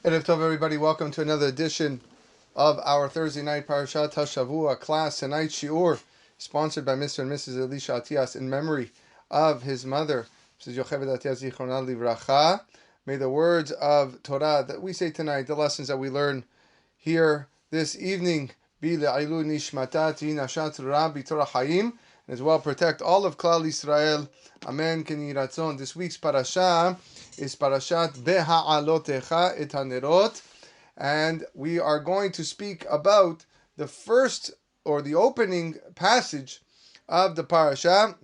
Erev Tov, everybody. Welcome to another edition of our Thursday night Parashat HaShavua class. Tonight's shiur, sponsored by Mr. and Mrs. Elisha Atias in memory of his mother, Mrs. Yocheved Atias Zichronah Livracha. May the words of Torah that we say tonight, the lessons that we learn here this evening, be le'ilu nishmata ti nashat rabbi Torah Hayim, and as well protect all of Klal Yisrael. Amen. Keni ratzon. This week's parasha is Parashat Beha'alotecha et Hanerot, and we are going to speak about the first or the opening passage of the parasha,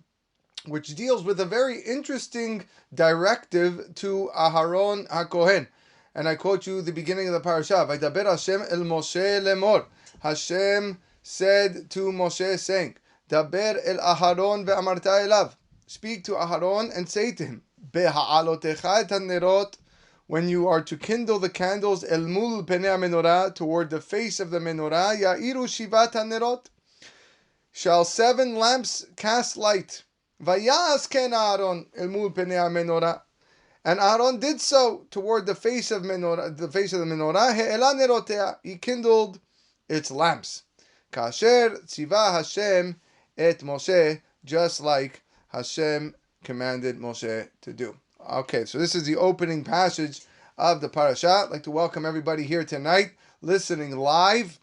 which deals with a very interesting directive to Aharon HaKohen. And I quote you the beginning of the parasha: "Vaydaber Hashem el Moshe lemor." Hashem said to Moshe, saying, "Daber el Aharon ve'amarta elav." Speak to Aharon and say to him, Beha'alotecha et hanerot, when you are to kindle the candles, el mul penei menorah, toward the face of the menorah, ya'iru shivat hanerot, shall 7 lamps cast light. Vayas ken Aharon el mul penei menorah, and Aharon did so toward the face of menorah, the face of the menorah. He'ela nerotea, he kindled its lamps. Kasher tziva Hashem et Moshe, just like Hashem commanded Moshe to do. Okay, so this is the opening passage of the parasha. I'd like to welcome everybody here tonight, listening live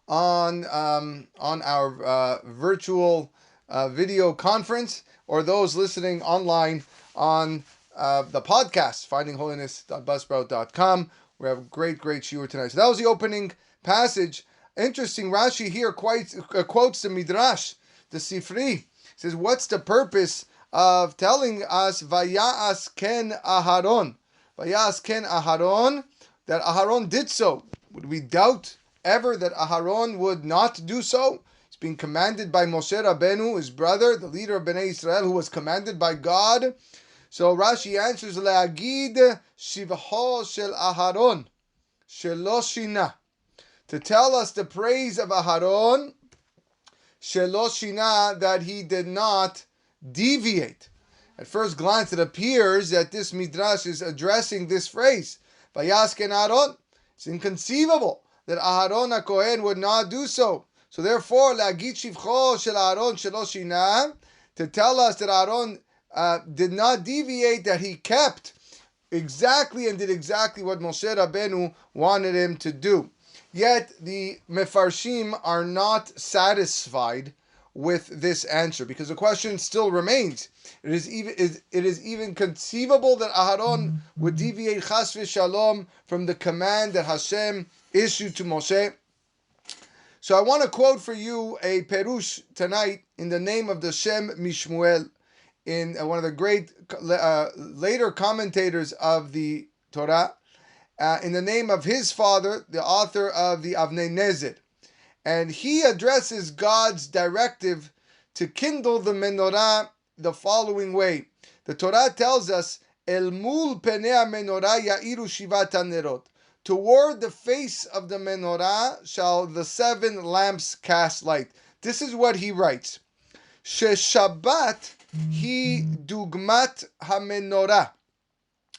on our virtual video conference, or those listening online on the podcast, findingholiness.buzzsprout.com. We have great shiur tonight. So that was the opening passage. Interesting, Rashi here quotes the Midrash, the Sifri. He says, what's the purpose of telling us Vayas ken Aharon? Vayas ken Aharon, that Aharon did so. Would we doubt ever that Aharon would not do so? He's being commanded by Moshe Rabbeinu, his brother, the leader of Bnei Israel, who was commanded by God. So Rashi answers, Le'agid shivho shel Aharon, shelo shina. To tell us the praise of Aharon, shelo shina, that he did not deviate. At first glance, it appears that this midrash is addressing this phrase, Vayas ken Aharon. It's inconceivable that Aharon HaKohen would not do so. So therefore, Le'agid shivcho shel Aharon shelo shina, to tell us that Aharon did not deviate, that he kept exactly and did exactly what Moshe Rabbeinu wanted him to do. Yet the Mefarshim are not satisfied with this answer, because the question still remains. It is even conceivable that Aharon would deviate chas v'shalom from the command that Hashem issued to Moshe. So I want to quote for you a perush tonight in the name of the Shem Mishmuel, in one of the great later commentators of the Torah, in the name of his father, the author of the Avnei Nezer. And he addresses God's directive to kindle the menorah the following way. The Torah tells us, El mul penei menorah ya'iru shivat hanerot. Toward the face of the menorah shall the 7 lamps cast light. This is what he writes. She Shabbat hi dugmat ha-menorah.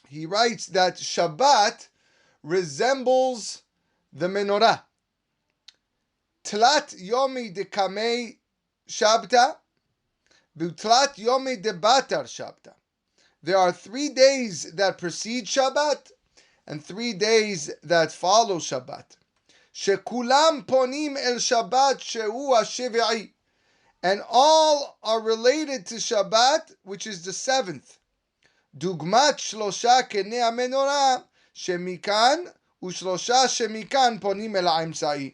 He writes that Shabbat resembles the menorah. Tlat yomi de kamei shabta, butlat yomi de batar shabta. There are 3 days that precede Shabbat and 3 days that follow Shabbat. Shekulam ponim el Shabbat shehu ha-shevi'i, and all are related to Shabbat, which is the 7th. Dugmat shlosha kenei ha-menorah shemikan ushlosha shemikan ponim el ha'emsa'i.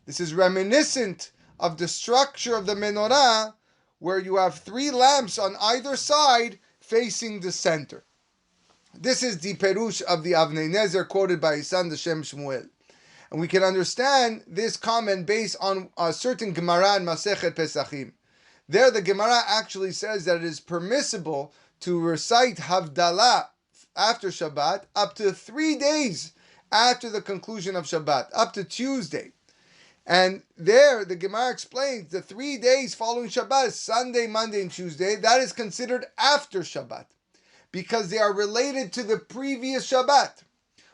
This is reminiscent of the structure of the menorah, where you have 3 lamps on either side facing the center. This is the perush of the Avnei Nezer, quoted by his son, the Shem Shmuel. And we can understand this comment based on a certain Gemara in Masechet Pesachim. There the Gemara actually says that it is permissible to recite Havdalah after Shabbat up to 3 days after the conclusion of Shabbat, up to Tuesday. And there the Gemara explains the 3 days following Shabbat, Sunday, Monday, and Tuesday, that is considered after Shabbat, because they are related to the previous Shabbat.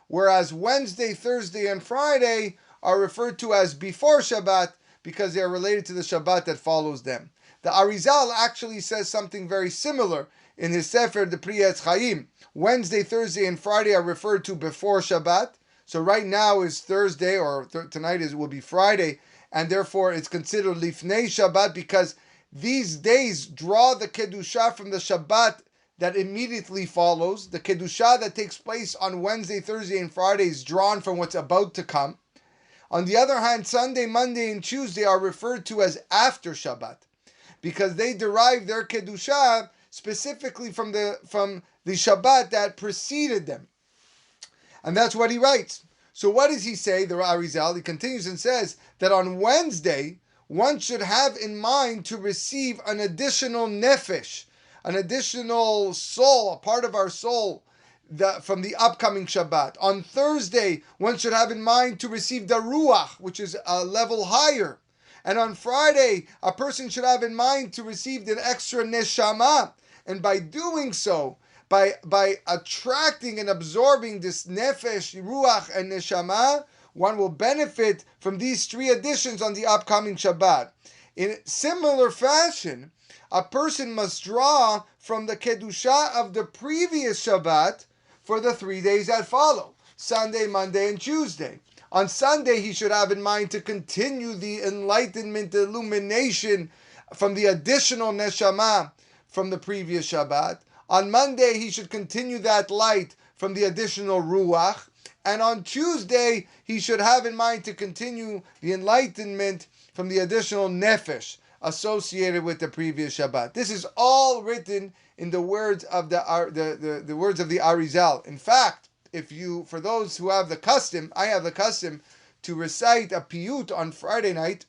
whereas Wednesday, Thursday, and Friday are referred to as before Shabbat because they are related to the Shabbat that follows them. The Arizal actually says something very similar in his Sefer, the Pri Etz Chaim. Wednesday, Thursday, and Friday are referred to before Shabbat. So right now is Thursday, or tonight will be Friday, and therefore it's considered Lifnei Shabbat because these days draw the Kedusha from the Shabbat that immediately follows. The Kedusha that takes place on Wednesday, Thursday, and Friday is drawn from what's about to come. On the other hand, Sunday, Monday, and Tuesday are referred to as after Shabbat because they derive their Kedusha specifically from the Shabbat that preceded them. And that's what he writes. So what does he say, the Arizal? He continues and says that on Wednesday, one should have in mind to receive an additional nefesh, an additional soul, a part of our soul from the upcoming Shabbat. On Thursday, one should have in mind to receive the ruach, which is a level higher. And on Friday, a person should have in mind to receive an extra neshama. And by doing so, by attracting and absorbing this nefesh, ruach, and neshama, one will benefit from these three additions on the upcoming Shabbat. In similar fashion, a person must draw from the kedusha of the previous Shabbat for the 3 days that follow, Sunday, Monday, and Tuesday. On Sunday, he should have in mind to continue the enlightenment, illumination from the additional neshama from the previous Shabbat. On Monday, he should continue that light from the additional ruach. And on Tuesday, he should have in mind to continue the enlightenment from the additional nefesh associated with the previous Shabbat. This is all written in the words of the words of the Arizal. In fact, for those who have the custom, I have the custom to recite a piyut on Friday night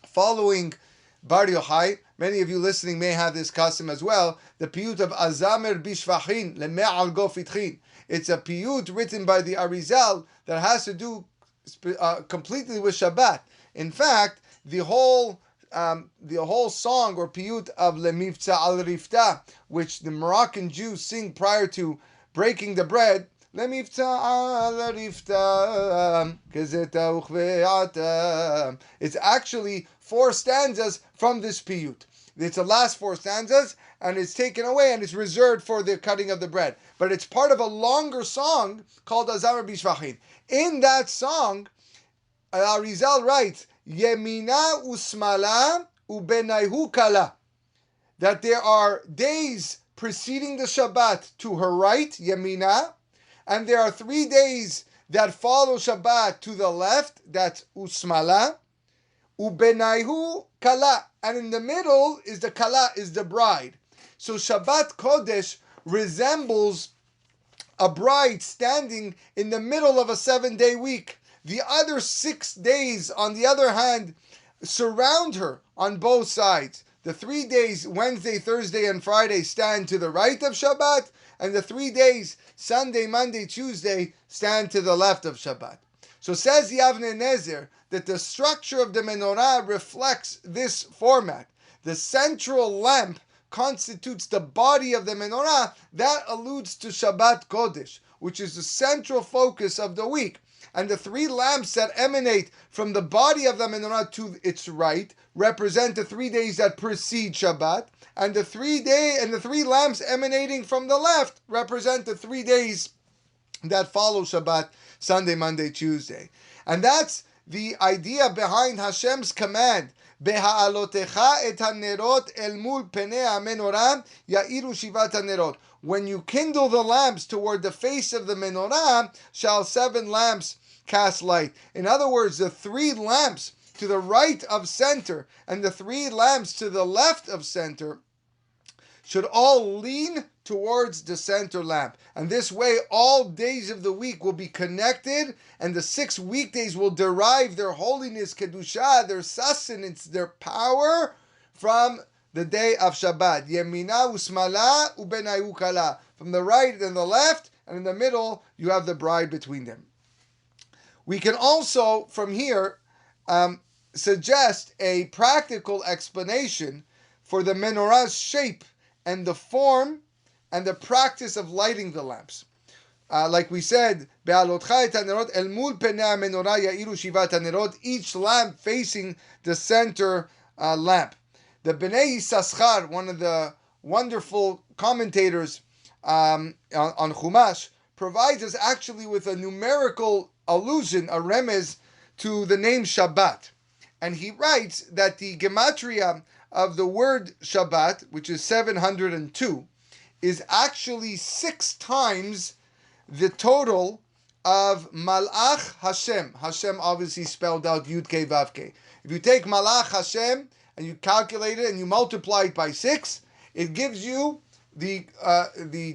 following Bar Yochai. Many of you listening may have this custom as well. The piyut of Azamer Bishvachin Leme'al Gofitchin. It's a piyut written by the Arizal that has to do completely with Shabbat. In fact, the whole song or piyut of Lemivtza al Rifta, which the Moroccan Jews sing prior to breaking the bread, Lemivtza al Rifta, it's actually 4 stanzas from this piyut. It's the last 4 stanzas, and it's taken away, and it's reserved for the cutting of the bread. But it's part of a longer song called Azamer Bishvachin. In that song, Arizal writes, Yemina usmala ubenaihu kala, that there are days preceding the Shabbat to her right, Yemina, and there are 3 days that follow Shabbat to the left, that's usmala, ubenaihu kala, and in the middle is the kala, is the bride. So Shabbat Kodesh resembles a bride standing in the middle of a 7-day week. The other 6 days, on the other hand, surround her on both sides. The 3 days, Wednesday, Thursday, and Friday, stand to the right of Shabbat, and the 3 days, Sunday, Monday, Tuesday, stand to the left of Shabbat. So says Yavne Nezer that the structure of the menorah reflects this format. The central lamp constitutes the body of the menorah. That alludes to Shabbat Kodesh, which is the central focus of the week. And the 3 lamps that emanate from the body of the menorah to its right represent the 3 days that precede Shabbat, and the 3 lamps emanating from the left represent the 3 days that follow Shabbat, Sunday, Monday, Tuesday. And that's the idea behind Hashem's command, Beha'alotecha et hanerot el mul penei menorah ya'iru shivat hanerot. When you kindle the lamps toward the face of the menorah, shall 7 lamps cast light. In other words, the 3 lamps to the right of center and the 3 lamps to the left of center should all lean towards the center lamp. And this way, all days of the week will be connected, and the 6 weekdays will derive their holiness, kedusha, their sustenance, their power from the day of Shabbat. Yemina usmala ubenayu kala. From the right and the left, and in the middle, you have the bride between them. We can also, from here, suggest a practical explanation for the menorah's shape and the form and the practice of lighting the lamps. like we said, Beha'alotecha et hanerot el mul penei menorah ya'iru shivat hanerot, each lamp facing the center lamp. The Bnei Yissaschar, one of the wonderful commentators on Chumash, provides us actually with a numerical allusion, a remez, to the name Shabbat. And he writes that the gematria of the word Shabbat, which is 702, is actually 6 times the total of Malach Hashem. Hashem obviously spelled out Yud Kei Vav Kei. If you take Malach Hashem and you calculate it and you multiply it by 6, it gives you the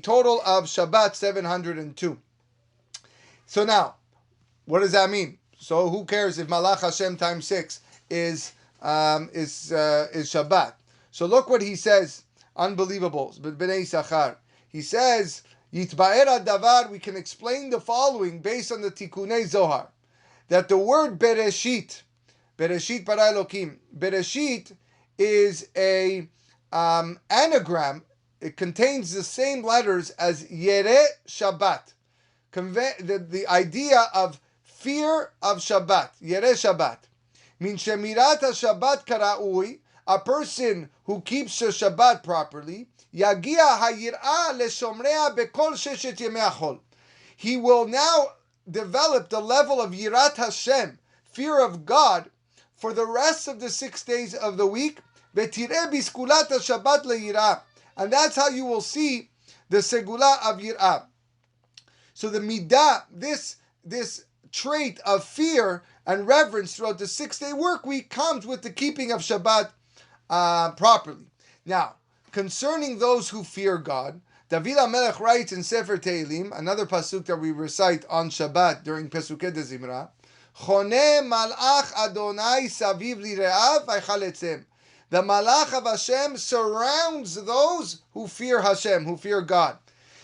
total of Shabbat 702. So now, what does that mean? So who cares if Malach Hashem times 6 is Shabbat? So look what he says. Unbelievable. Bnei Yisachar. He says, Yitba'er davar, we can explain the following based on the Tikunei Zohar. That the word Bereshit bara Elokim, Bereshit is a anagram. It contains the same letters as Yere Shabbat. The idea of fear of Shabbat. Yere Shabbat. Min shemirat Shabbat kara'ui, a person who keeps the Shabbat properly, yagia hayirah leshomrea bekol sheshet yemei hachol. He will now develop the level of yirat Hashem, fear of God, for the rest of the 6 days of the week. Betireh biskulat Shabbat leyirah, and that's how you will see the segula of yirah. So the midah, this trait of fear and reverence throughout the 6-day work week comes with the keeping of Shabbat properly. Now, concerning those who fear God, David HaMelech writes in Sefer Tehillim, another pasuk that we recite on Shabbat during Pesukei de Zimra, Choneh malach Adonai saviv lire'av vaychaletzem. The malach of Hashem surrounds those who fear Hashem, who fear God.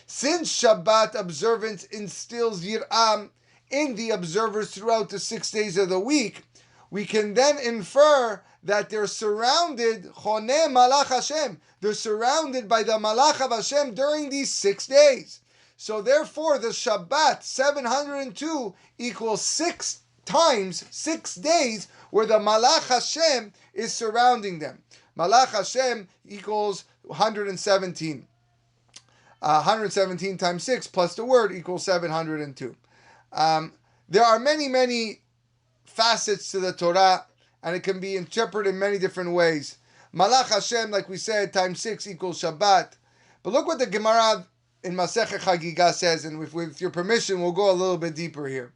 Since Shabbat observance instills yir'ah in the observers throughout the 6 days of the week, we can then infer that they're surrounded, Choneh Malach Hashem, they're surrounded by the Malach of Hashem during these 6 days. So therefore, the Shabbat 702 equals 6 times, 6 days, where the Malach Hashem is surrounding them. Malach Hashem equals 117. 117 times 6 plus the word equals 702. There are many facets to the Torah, and it can be interpreted in many different ways. Malach Hashem, like we said, times 6 equals Shabbat. But look what the Gemara in Masechet Chagiga says, and with your permission, we'll go a little bit deeper here.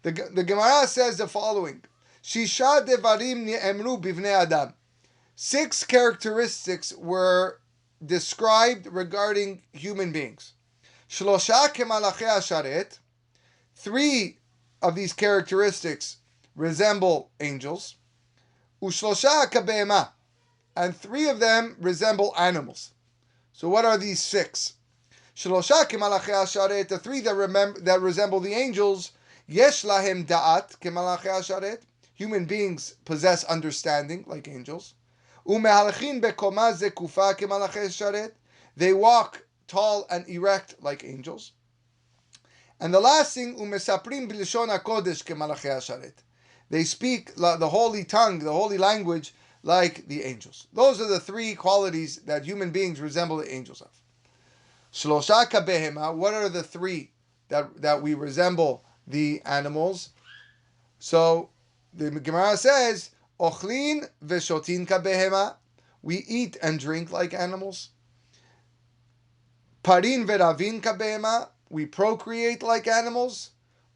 The Gemara says the following: Shisha devarim ni'emru bivnei adam. 6 characteristics were described regarding human beings. Shlosha kemalachei hasharet. 3 of these characteristics resemble angels. Ushlosha kabehema, and 3 of them resemble animals. So what are these 6? Shlosha kemalachei hasharet, the 3 that resemble the angels. Yesh lahem da'at kemalachei hasharet. Human beings possess understanding like angels. Umehalchin bekoma zekufa kemalachei hasharet. They walk tall and erect like angels. And the last thing, umesaprim b'lishon hakodesh kemalachei hasharet. They speak the holy tongue, the holy language, like the angels. Those are the 3 qualities that human beings resemble the angels of. Shlosha kabehema, what are the 3 that we resemble the animals? So the Gemara says, ochlin veshotin kabehema, we eat and drink like animals. Parin veravin kabehema, we procreate like animals.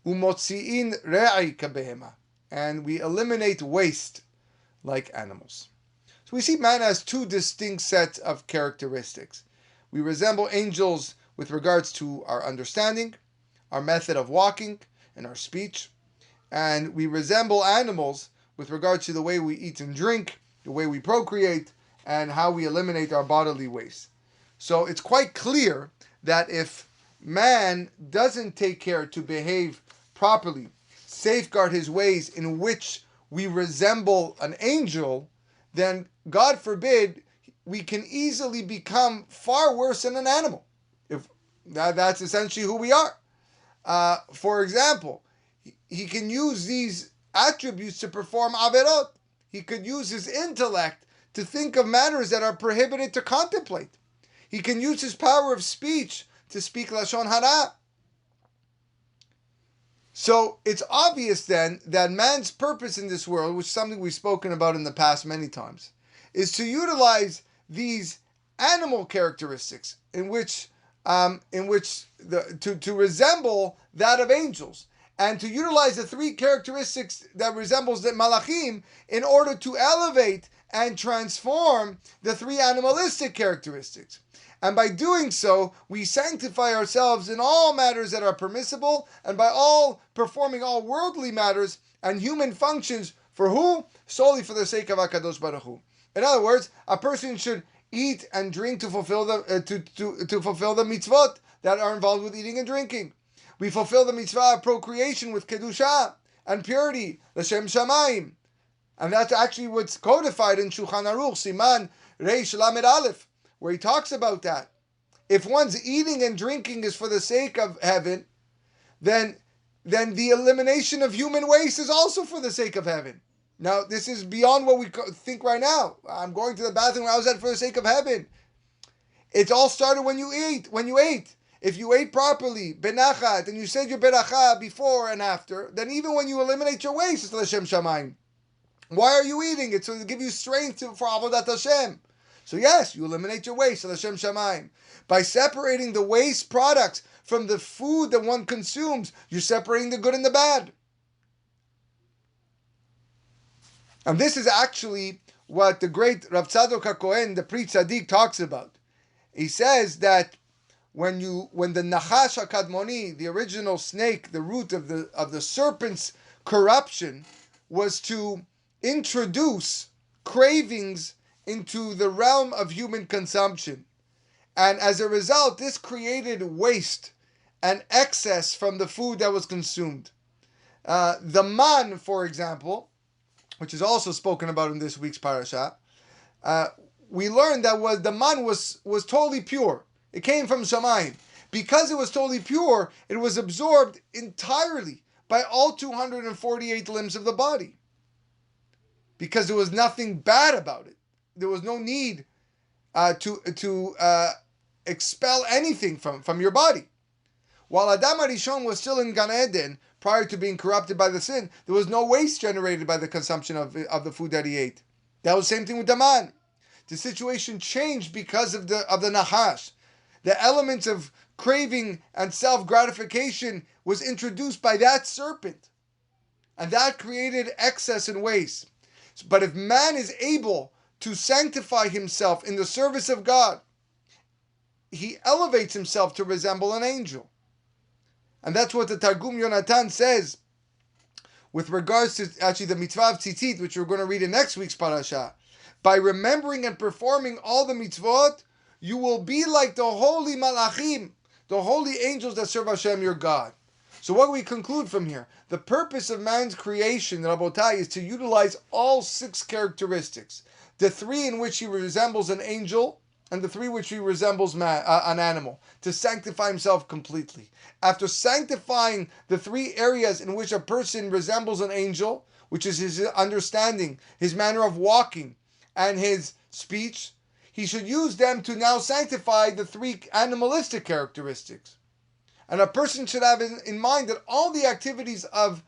Umotziin re'i kabehema, and we eliminate waste like animals. So we see man has 2 distinct sets of characteristics. We resemble angels with regards to our understanding, our method of walking, and our speech. And we resemble animals with regards to the way we eat and drink, the way we procreate, and how we eliminate our bodily waste. So it's quite clear that if man doesn't take care to behave properly, safeguard his ways in which we resemble an angel, then God forbid we can easily become far worse than an animal. If that's essentially who we are. For example, he can use these attributes to perform averot. He could use his intellect to think of matters that are prohibited to contemplate. He can use his power of speech to speak lashon hara. So it's obvious then that man's purpose in this world, which is something we've spoken about in the past many times, is to utilize these animal characteristics to resemble that of angels, and to utilize the three characteristics that resembles the malachim in order to elevate and transform the three animalistic characteristics. And by doing so, we sanctify ourselves in all matters that are permissible, and by all performing all worldly matters and human functions for who? Solely for the sake of HaKadosh Baruch Hu. In other words, a person should eat and drink to fulfill the fulfill the mitzvot that are involved with eating and drinking. We fulfill the mitzvah of procreation with kedusha and purity, l'shem shamayim, and that's actually what's codified in Shulchan Aruch Siman Reish Lamed Aleph, where he talks about that. If one's eating and drinking is for the sake of heaven, then the elimination of human waste is also for the sake of heaven. Now, this is beyond what we think right now. I'm going to the bathroom. How is that for the sake of heaven? It all started when you ate. If you ate properly, benachat, and you said your beracha before and after, then even when you eliminate your waste, it's l'shem shamayim. Why are you eating? It's to give you strength for avodat Hashem. So yes, you eliminate your waste, l'shem shamayim. By separating the waste products from the food that one consumes, you're separating the good and the bad. And this is actually what the great Rav Tzadok HaKohen, the Pri Tzaddik, talks about. He says that when the Nachash HaKadmoni, the original snake, the root of the serpent's corruption, was to introduce cravings into the realm of human consumption. And as a result, this created waste and excess from the food that was consumed. The man, for example, which is also spoken about in this week's parasha, we learned that the man was totally pure. It came from Shamayim. Because it was totally pure, it was absorbed entirely by all 248 limbs of the body. Because there was nothing bad about it. There was no need to expel anything from your body. While Adam HaRishon was still in Gan Eden, prior to being corrupted by the sin, there was no waste generated by the consumption of the food that he ate. That was the same thing with the man. The situation changed because of the Nahash. The elements of craving and self-gratification was introduced by that serpent. And that created excess and waste. But if man is able to sanctify himself in the service of God, he elevates himself to resemble an angel. And that's what the Targum Yonatan says with regards to actually the mitzvah of tzitzit, which we're going to read in next week's parasha. By remembering and performing all the mitzvot, you will be like the holy malachim, the holy angels that serve Hashem, your God. So what do we conclude from here? The purpose of man's creation, Rabotai, is to utilize all 6 characteristics. The 3 in which he resembles an angel, and the 3 which he resembles an animal, to sanctify himself completely. After sanctifying the 3 areas in which a person resembles an angel, which is his understanding, his manner of walking, and his speech, he should use them to now sanctify the 3 animalistic characteristics. And a person should have in mind that all the activities of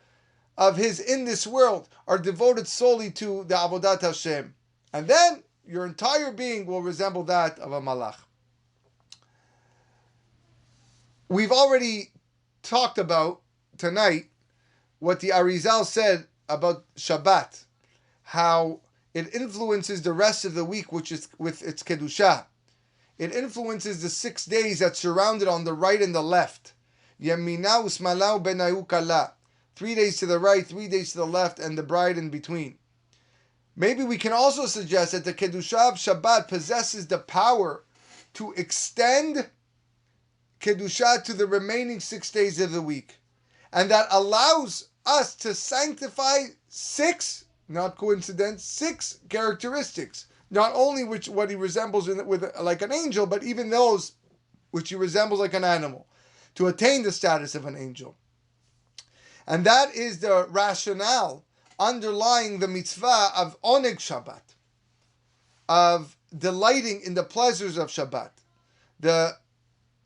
his in this world are devoted solely to the Avodat Hashem. And then your entire being will resemble that of a malach. We've already talked about tonight what the Arizal said about Shabbat, how it influences the rest of the week, which is with its kedusha. It influences the 6 days that surround it on the right and the left. Yemina usmalau benayu kala. 3 days to the right, 3 days to the left, and the bride in between. Maybe we can also suggest that the kedusha of Shabbat possesses the power to extend kedusha to the remaining 6 days of the week, and that allows us to sanctify 6, not coincidence, 6 characteristics. Not only what he resembles with like an angel, but even those which he resembles like an animal. to attain the status of an angel. And that is the rationale underlying the mitzvah of Oneg Shabbat, of delighting in the pleasures of Shabbat. The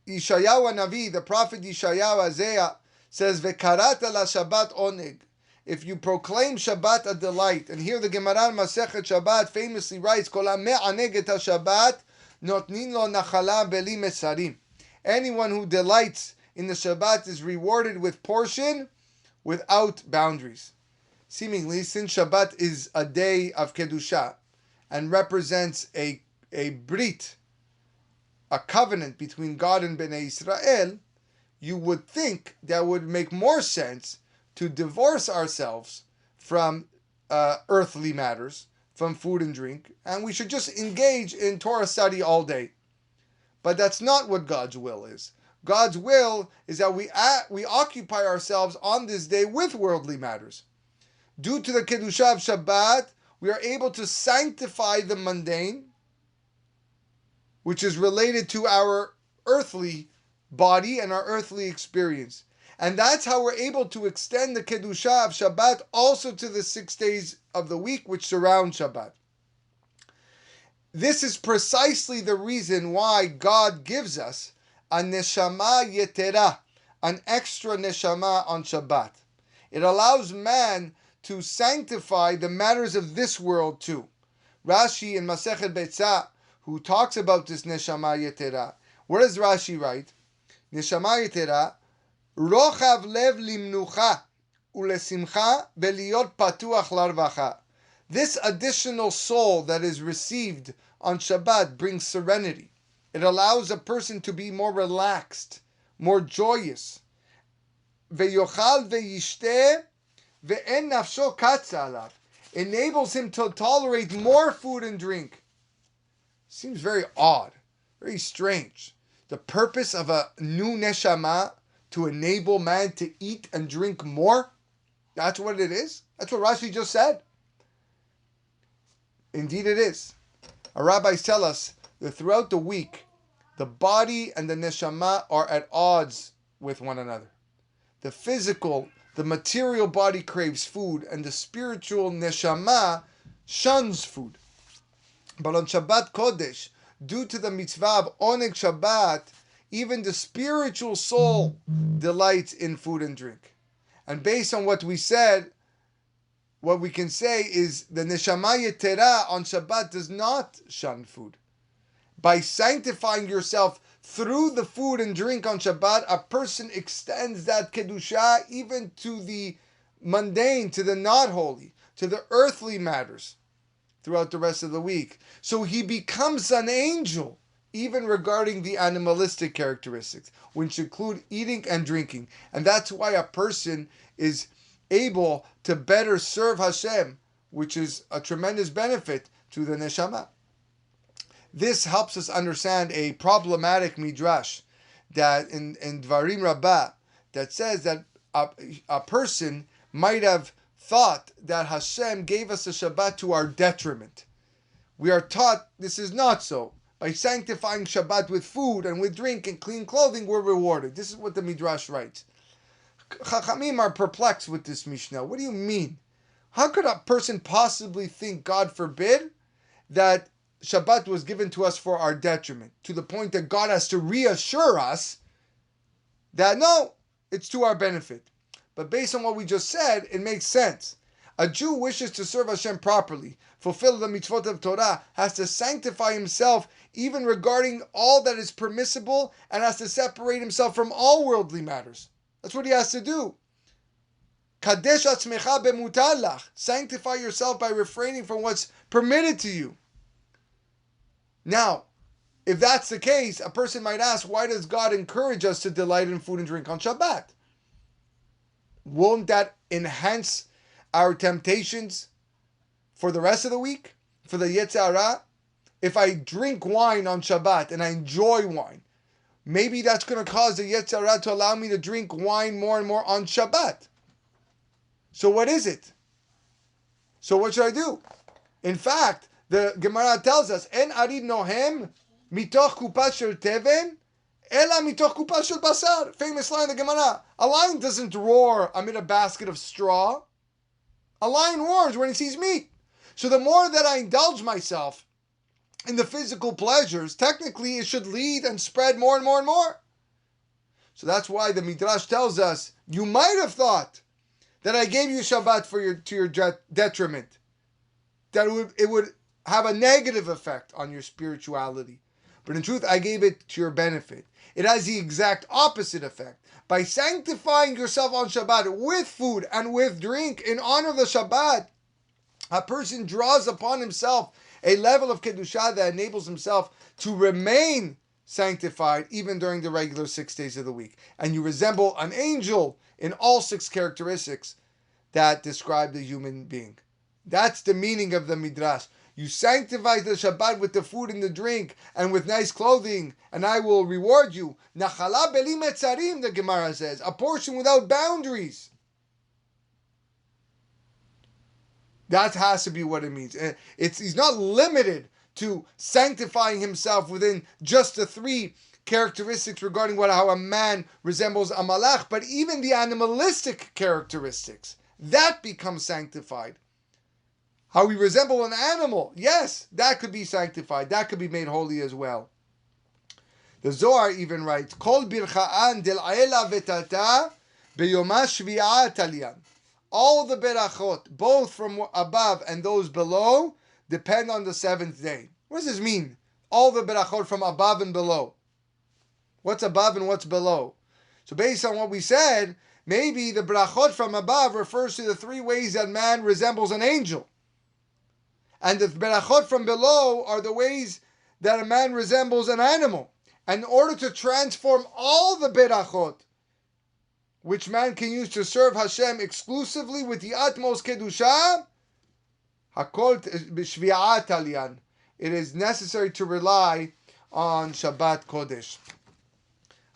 Yeshayahu Navi, the prophet Yeshayahu Isaiah, says, "Vekarata la Shabbat oneg." If you proclaim Shabbat a delight, and here the Gemara in Masechet Shabbat famously writes, "Kol ha'me'aneg et Shabbat notnin lo nachala beli mesarim." Anyone who delights in the Shabbat is rewarded with portion without boundaries. Seemingly, since Shabbat is a day of Kedusha and represents a brit, a covenant between God and Bnei Israel, you would think that would make more sense to divorce ourselves from earthly matters, from food and drink, and we should just engage in Torah study all day. But that's not what God's will is. God's will is that we occupy ourselves on this day with worldly matters. Due to the Kedusha of Shabbat, we are able to sanctify the mundane, which is related to our earthly body and our earthly experience. And that's how we're able to extend the Kedusha of Shabbat also to the 6 days of the week which surround Shabbat. This is precisely the reason why God gives us a neshama yetera, an extra neshama on Shabbat. It allows man to sanctify the matters of this world too. Rashi in Masechet Betzah, who talks about this neshama yetera, what does Rashi write? Neshama yetera, rochav lev limnucha ulesimcha beliyot patuach larvacha. This additional soul that is received on Shabbat brings serenity. It allows a person to be more relaxed, more joyous. Ve'yochal ve'yishteh ve'en nafsho katza alav. Enables him to tolerate more food and drink. Seems very odd, very strange. The purpose of a new neshama to enable man to eat and drink more? That's what it is? That's what Rashi just said. Indeed it is. Our rabbis tell us that throughout the week, the body and the neshama are at odds with one another. The physical, the material body craves food, and the spiritual neshama shuns food. But on Shabbat Kodesh, due to the mitzvah of Oneg Shabbat, even the spiritual soul delights in food and drink. And based on what we said, what we can say is the neshama yetera on Shabbat does not shun food. By sanctifying yourself through the food and drink on Shabbat, a person extends that kedusha even to the mundane, to the not holy, to the earthly matters throughout the rest of the week. So he becomes an angel, even regarding the animalistic characteristics, which include eating and drinking. And that's why a person is able to better serve Hashem, which is a tremendous benefit to the neshama. This helps us understand a problematic midrash that in Dvarim Rabbah that says that a person might have thought that Hashem gave us a Shabbat to our detriment. We are taught this is not so. By sanctifying Shabbat with food and with drink and clean clothing, we're rewarded. This is what the midrash writes. Chachamim are perplexed with this Mishnah. What do you mean? How could a person possibly think, God forbid, that Shabbat was given to us for our detriment, to the point that God has to reassure us that no, it's to our benefit. But based on what we just said, it makes sense. A Jew wishes to serve Hashem properly, fulfill the mitzvot of Torah, has to sanctify himself even regarding all that is permissible, and has to separate himself from all worldly matters. That's what he has to do. Kadesh atzmecha bemutar lach. Sanctify yourself by refraining from what's permitted to you. Now, if that's the case, a person might ask, why does God encourage us to delight in food and drink on Shabbat? Won't that enhance our temptations for the rest of the week? For the Yetzer Hara? If I drink wine on Shabbat and I enjoy wine, maybe that's going to cause the Yetzer Hara to allow me to drink wine more and more on Shabbat. So what is it? So what should I do? In fact, the Gemara tells us, En arid nohem mitoch kupat shel teven Ela mitoch kupa shel basar. Famous line of the Gemara. A lion doesn't roar amid a basket of straw. A lion roars when he sees meat. So the more that I indulge myself in the physical pleasures, technically it should lead and spread more and more and more. So that's why the Midrash tells us, you might have thought that I gave you Shabbat to your detriment, that it would have a negative effect on your spirituality. But in truth, I gave it to your benefit. It has the exact opposite effect. By sanctifying yourself on Shabbat with food and with drink in honor of the Shabbat, a person draws upon himself a level of Kedusha that enables himself to remain sanctified even during the regular 6 days of the week. And you resemble an angel in all 6 characteristics that describe the human being. That's the meaning of the Midrash. You sanctify the Shabbat with the food and the drink and with nice clothing, and I will reward you. Nachala beli metzarim, the Gemara says, a portion without boundaries. That has to be what it means. He's not limited to sanctifying himself within just the 3 characteristics regarding how a man resembles a malach, but even the animalistic characteristics, that becomes sanctified. How we resemble an animal, yes, that could be sanctified. That could be made holy as well. The Zohar even writes, Kol bircha'an del aela vetata beyoma shvi'ah talyan. All the berachot, both from above and those below, depend on the 7th day. What does this mean? All the berachot from above and below. What's above and what's below? So based on what we said, maybe the berachot from above refers to the 3 ways that man resembles an angel. And the berachot from below are the ways that a man resembles an animal. And in order to transform all the berachot, which man can use to serve Hashem exclusively with the utmost kedusha, hakol b'shvi'at talyan, it is necessary to rely on Shabbat Kodesh.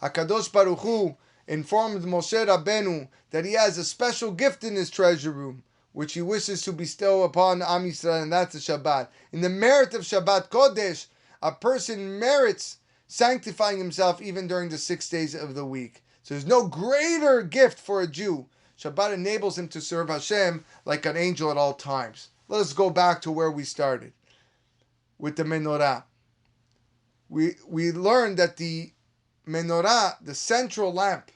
HaKadosh Baruch Hu informed Moshe Rabbeinu that he has a special gift in his treasure room, which he wishes to bestow upon Am Yisrael, and that's the Shabbat. In the merit of Shabbat Kodesh, a person merits sanctifying himself even during the 6 days of the week. So there's no greater gift for a Jew. Shabbat enables him to serve Hashem like an angel at all times. Let us go back to where we started with the Menorah. We learned that the Menorah, the central lamp,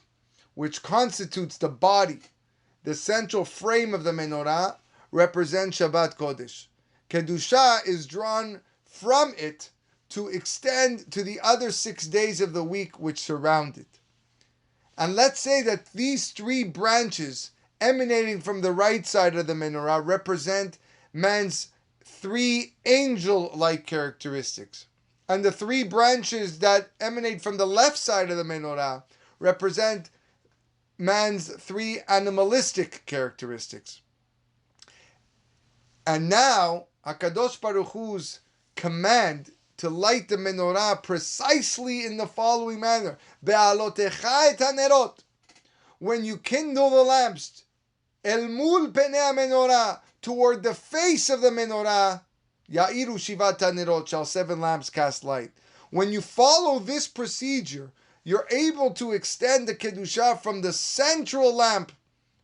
which constitutes the body, the central frame of the Menorah, represents Shabbat Kodesh. Kedusha is drawn from it to extend to the other 6 days of the week which surround it. And let's say that these 3 branches emanating from the right side of the Menorah represent man's 3 angel-like characteristics. And the 3 branches that emanate from the left side of the Menorah represent man's 3 animalistic characteristics. And now, HaKadosh Baruch Hu's command to light the menorah precisely in the following manner. Beha'alotecha et hanerot. When you kindle the lamps, el mul penei menorah, toward the face of the menorah, ya'iru shivat hanerot, shall 7 lamps cast light. When you follow this procedure, you're able to extend the Kedusha from the central lamp,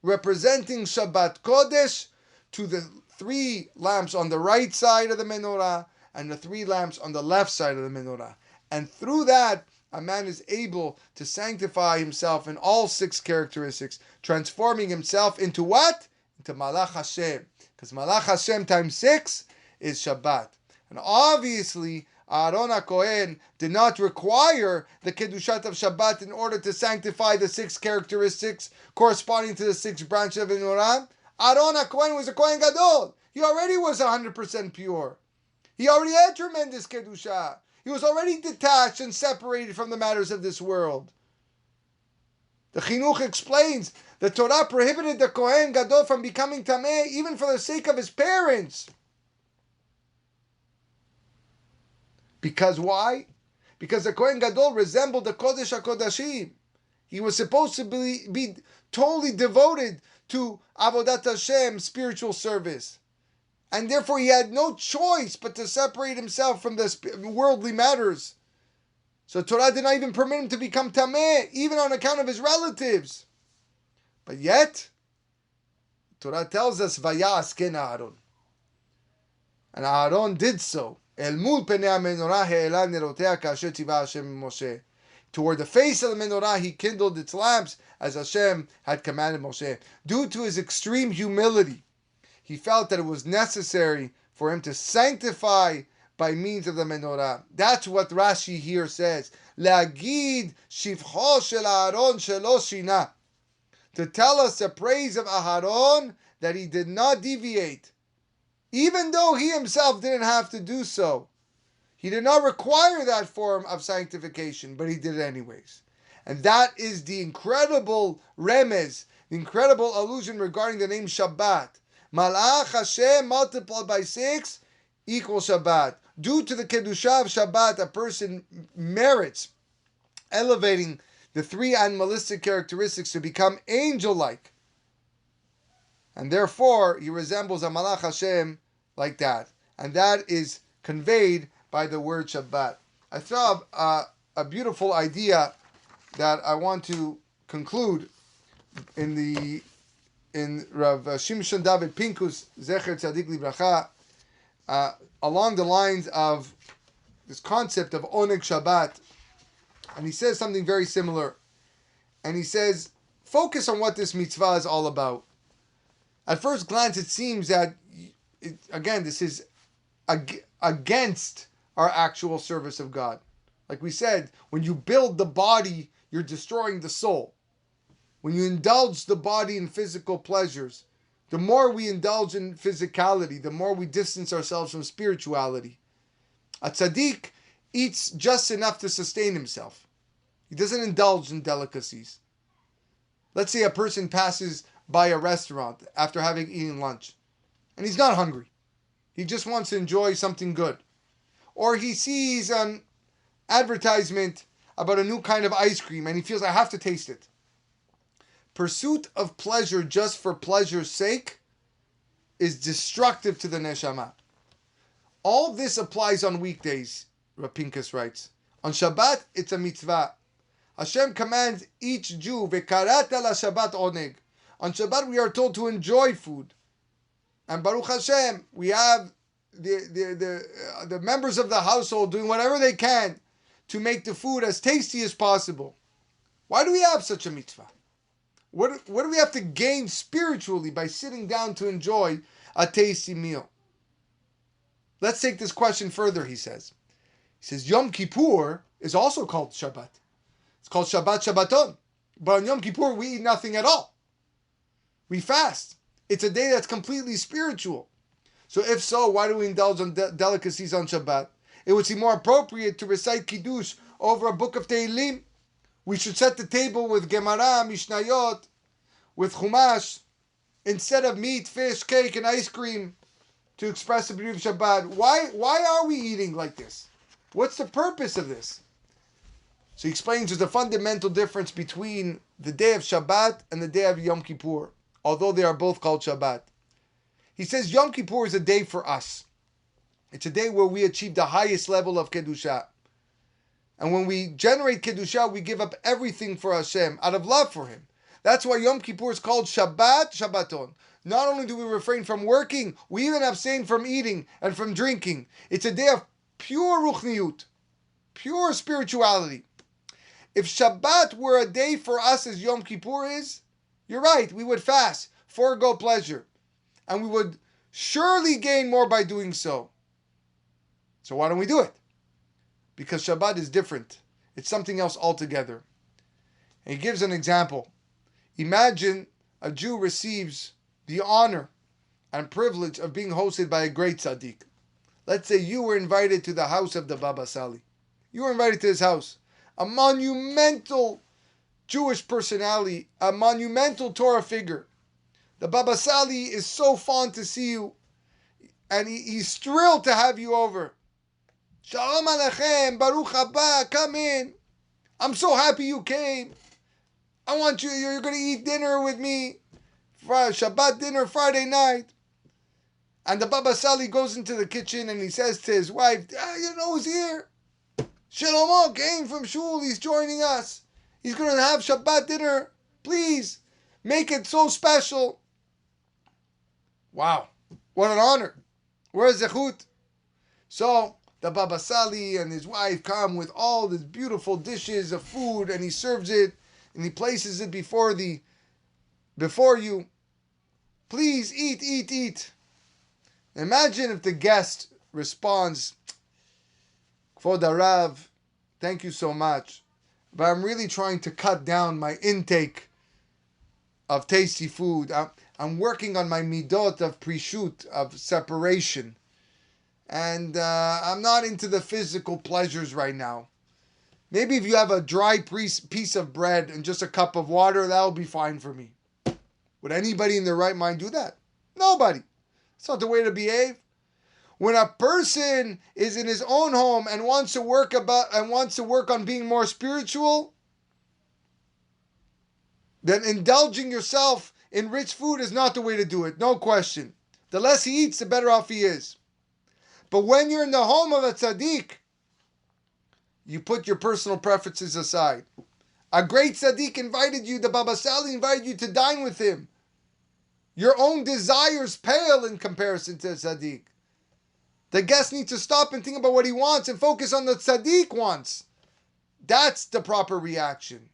representing Shabbat Kodesh, to the 3 lamps on the right side of the menorah, and the 3 lamps on the left side of the menorah. And through that, a man is able to sanctify himself in all 6 characteristics, transforming himself into what? Into Malach Hashem. Because Malach Hashem times 6 is Shabbat. And obviously, Aharon HaKohen did not require the Kedushat of Shabbat in order to sanctify the 6 characteristics corresponding to the 6 branches of the menorah. Aharon HaKohen was a Kohen Gadol. He already was 100% pure. He already had tremendous Kedusha. He was already detached and separated from the matters of this world. The Chinuch explains the Torah prohibited the Kohen Gadol from becoming Tameh even for the sake of his parents. Because why? Because the Kohen Gadol resembled the Kodesh HaKodashim. He was supposed to be totally devoted to Avodat Hashem, spiritual service. And therefore he had no choice but to separate himself from the worldly matters. So Torah did not even permit him to become tameh, even on account of his relatives. But yet, Torah tells us, Vayas ken Aharon. And Aharon did so. El mul penei menorah he'ela nerotea kasher tiva Hashem Moshe. Toward the face of the menorah, he kindled its lamps as Hashem had commanded Moshe. Due to his extreme humility, he felt that it was necessary for him to sanctify by means of the menorah. That's what Rashi here says. La'agid shivcho shel Aharon shelo shina. To tell us the praise of Aharon, that he did not deviate. Even though he himself didn't have to do so. He did not require that form of sanctification, but he did it anyways. And that is the incredible remez, the incredible allusion regarding the name Shabbat. Malach Hashem multiplied by 6 equals Shabbat. Due to the Kedusha of Shabbat, a person merits elevating the 3 animalistic characteristics to become angel-like. And therefore, he resembles a Malach Hashem like that. And that is conveyed by the word Shabbat. I thought a beautiful idea that I want to conclude in Rav Shimshon David Pinkus Zecher Tzadik Libracha, along the lines of this concept of Oneg Shabbat. And he says something very similar. And he says, focus on what this mitzvah is all about. At first glance, it seems that, this is against our actual service of God. Like we said, when you build the body, you're destroying the soul. When you indulge the body in physical pleasures, the more we indulge in physicality, the more we distance ourselves from spirituality. A tzaddik eats just enough to sustain himself. He doesn't indulge in delicacies. Let's say a person passes by a restaurant after having eaten lunch, and he's not hungry. He just wants to enjoy something good. Or he sees an advertisement about a new kind of ice cream, and he feels, I have to taste it. Pursuit of pleasure just for pleasure's sake is destructive to the neshama. All this applies on weekdays, R Pinchas writes. On Shabbat, it's a mitzvah. Hashem commands each Jew, V'karata la Shabbat oneg. On Shabbat, we are told to enjoy food. And Baruch Hashem, we have the members of the household doing whatever they can to make the food as tasty as possible. Why do we have such a mitzvah? What do we have to gain spiritually by sitting down to enjoy a tasty meal? Let's take this question further, he says. He says, Yom Kippur is also called Shabbat. It's called Shabbat Shabbaton. But on Yom Kippur, we eat nothing at all. We fast. It's a day that's completely spiritual. So if so, why do we indulge on delicacies on Shabbat? It would seem more appropriate to recite Kiddush over a book of Tehillim. We should set the table with Gemara, Mishnayot, with Chumash, instead of meat, fish, cake, and ice cream to express the beauty of Shabbat. Why are we eating like this? What's the purpose of this? So he explains there's a fundamental difference between the day of Shabbat and the day of Yom Kippur, although they are both called Shabbat. He says Yom Kippur is a day for us. It's a day where we achieve the highest level of Kedusha. And when we generate Kedusha, we give up everything for Hashem, out of love for Him. That's why Yom Kippur is called Shabbat, Shabbaton. Not only do we refrain from working, we even abstain from eating and from drinking. It's a day of pure ruchniut, pure spirituality. If Shabbat were a day for us as Yom Kippur is, you're right, we would fast, forego pleasure. And we would surely gain more by doing so. So why don't we do it? Because Shabbat is different. It's something else altogether. And he gives an example. Imagine a Jew receives the honor and privilege of being hosted by a great tzaddik. Let's say you were invited to the house of the Baba Sali. You were invited to his house. A monumental Jewish personality, a monumental Torah figure. The Baba Sali is so fond to see you, and he's thrilled to have you over. Shalom Aleichem, Baruch Haba, come in. I'm so happy you came. I want you, you're going to eat dinner with me. Shabbat dinner Friday night. And the Baba Sali goes into the kitchen and he says to his wife, you know who's here? Shlomo came from shul. He's joining us. He's going to have Shabbat dinner. Please, make it so special. Wow. What an honor. Where's Zechut? So, the Baba Sali and his wife come with all these beautiful dishes of food, and he serves it, and he places it before you. Please eat, eat, eat. Imagine if the guest responds, Kvod Harav, thank you so much, but I'm really trying to cut down my intake of tasty food. I'm working on my midot of prishut, of separation. And I'm not into the physical pleasures right now. Maybe if you have a dry piece of bread and just a cup of water, that'll be fine for me. Would anybody in their right mind do that? Nobody. It's not the way to behave. When a person is in his own home and wants to work on being more spiritual, then indulging yourself in rich food is not the way to do it. No question. The less he eats, the better off he is. But when you're in the home of a tzaddik, you put your personal preferences aside. A great tzaddik invited you, the Baba Sali invited you to dine with him. Your own desires pale in comparison to a tzaddik. The guest needs to stop and think about what he wants and focus on the tzaddik wants. That's the proper reaction.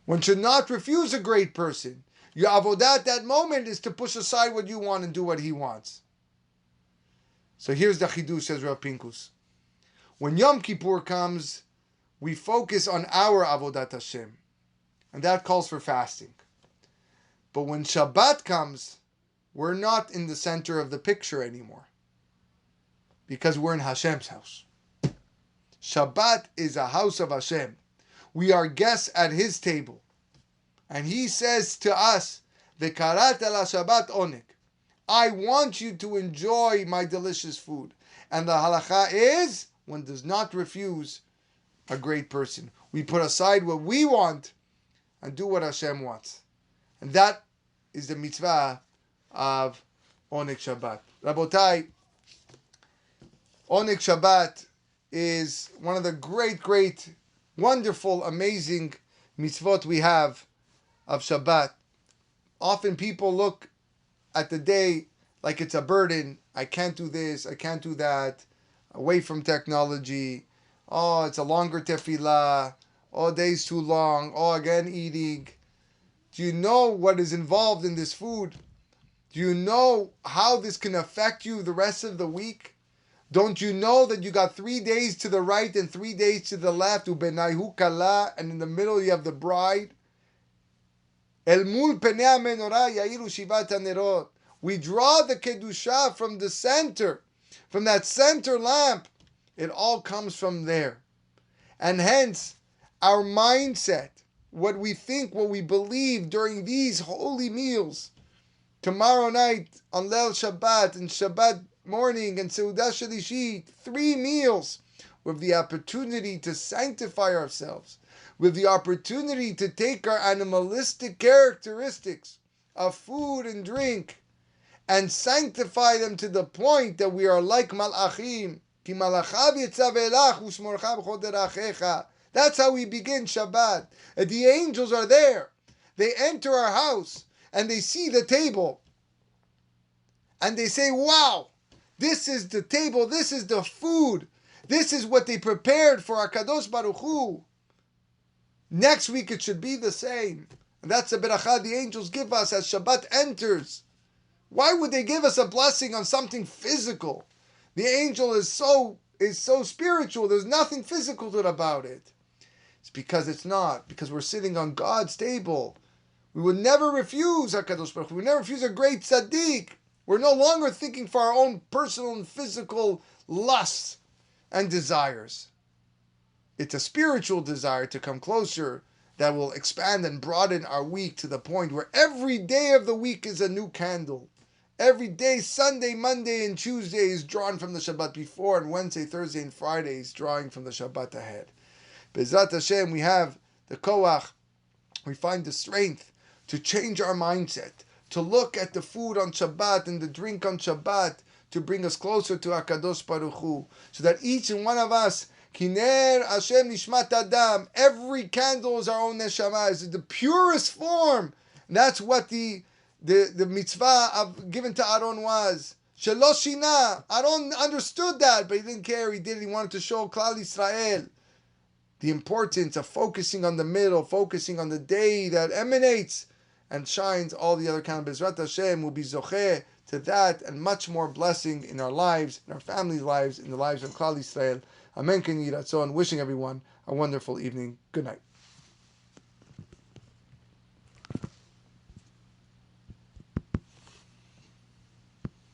One should not refuse a great person. Your avodah at that moment is to push aside what you want and do what he wants. So here's the chidush, says R Pinchas. When Yom Kippur comes, we focus on our avodat Hashem, and that calls for fasting. But when Shabbat comes, we're not in the center of the picture anymore, because we're in Hashem's house. Shabbat is a house of Hashem. We are guests at His table. And He says to us, V'karat la Shabbat Oneg. I want you to enjoy my delicious food. And the halacha is, one does not refuse a great person. We put aside what we want and do what Hashem wants. And that is the mitzvah of Oneg Shabbat. Rabotai, Oneg Shabbat is one of the great, wonderful, amazing mitzvot we have of Shabbat. Often people look at the day like it's a burden. I can't do this, I can't do that. Away from technology. Oh, it's a longer tefillah. Oh, day's too long. Oh, again eating. Do you know what is involved in this food? Do you know how this can affect you the rest of the week? Don't you know that you got 3 days to the right and 3 days to the left? Ubenaihu kala, and in the middle you have the bride. El mul penei Menorah ya'iru shivat hanerot. We draw the kedusha from the center, from that center lamp. It all comes from there. And hence, our mindset, what we think, what we believe during these holy meals, tomorrow night on Leil Shabbat and Shabbat morning and Seudah Shalishit, 3 meals with the opportunity to sanctify ourselves, with the opportunity to take our animalistic characteristics of food and drink and sanctify them to the point that we are like malachim. Ki malachav yitzav elach u'shmorcha b'chol derachecha. That's how we begin Shabbat. And the angels are there. They enter our house and they see the table. And they say, wow, this is the table, this is the food, this is what they prepared for our Kadosh Baruch Hu. Next week it should be the same. And that's the beracha the angels give us as Shabbat enters. Why would they give us a blessing on something physical? The angel is so spiritual, there's nothing physical about it. It's because it's not, because we're sitting on God's table. We would never refuse HaKadosh Baruch Hu. We would never refuse a great tzaddik. We're no longer thinking for our own personal and physical lusts and desires. It's a spiritual desire to come closer that will expand and broaden our week to the point where every day of the week is a new candle. Every day, Sunday, Monday, and Tuesday is drawn from the Shabbat before, and Wednesday, Thursday, and Friday is drawing from the Shabbat ahead. Be'ezrat Hashem, we have the koach, we find the strength to change our mindset, to look at the food on Shabbat and the drink on Shabbat, to bring us closer to HaKadosh Baruch Hu, so that each and one of us, Kiner Hashem Nishmat Adam, every candle is our own neshama, is the purest form. And that's what the mitzvah given to Aharon was. Shelo shina. Aharon understood that, but he didn't care. He did it. He wanted to show Klal Yisrael the importance of focusing on the middle, focusing on the day that emanates and shines all the other candles. Bezrat Hashem will be zocheh to that and much more blessing in our lives, in our families' lives, in the lives of Klal Yisrael. Amen. Ken Yiratzon. Wishing everyone a wonderful evening. Good night.